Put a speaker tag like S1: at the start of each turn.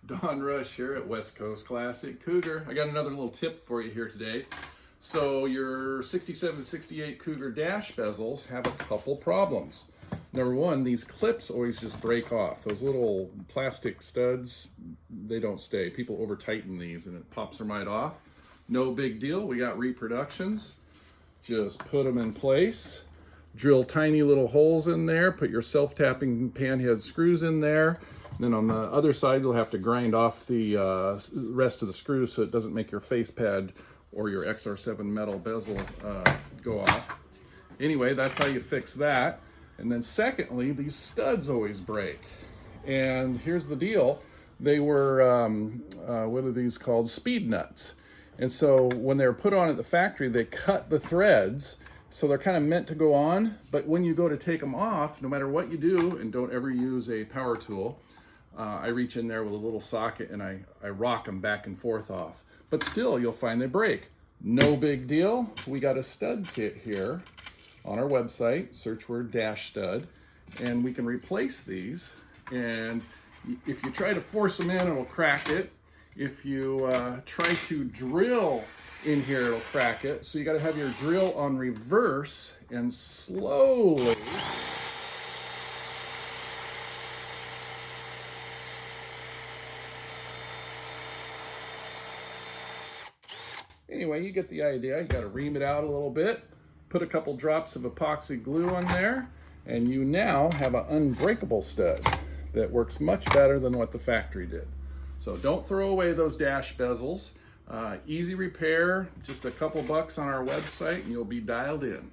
S1: Don Rush here at West Coast Classic Cougar. I got another little tip for you here today. So your 67, 68 Cougar Dash Bezels have a couple problems. Number one, these clips always just break off. Those little plastic studs, they don't stay. People over tighten these and it pops them right off. No big deal. We got reproductions. Just put them in place. Drill tiny little holes in there. Put your self-tapping panhead screws in there. Then on the other side, you'll have to grind off the rest of the screws so it doesn't make your face pad or your XR7 metal bezel go off. Anyway, that's how you fix that. And then secondly, these studs always break. And here's the deal. They were, what are these called? Speed nuts. And so when they were put on at the factory, they cut the threads. So they're kind of meant to go on. But when you go to take them off, no matter what you do, and don't ever use a power tool, I reach in there with a little socket and I rock them back and forth off. But still, you'll find they break. No big deal. We got a stud kit here on our website, search word dash stud, and we can replace these. And if you try to force them in, it'll crack it. If you try to drill in here, it'll crack it. So you got to have your drill on reverse and slowly anyway, you get the idea. You got to ream it out a little bit, put a couple drops of epoxy glue on there, and you now have an unbreakable stud that works much better than what the factory did. So don't throw away those dash bezels. Easy repair, just a couple bucks on our website, and you'll be dialed in.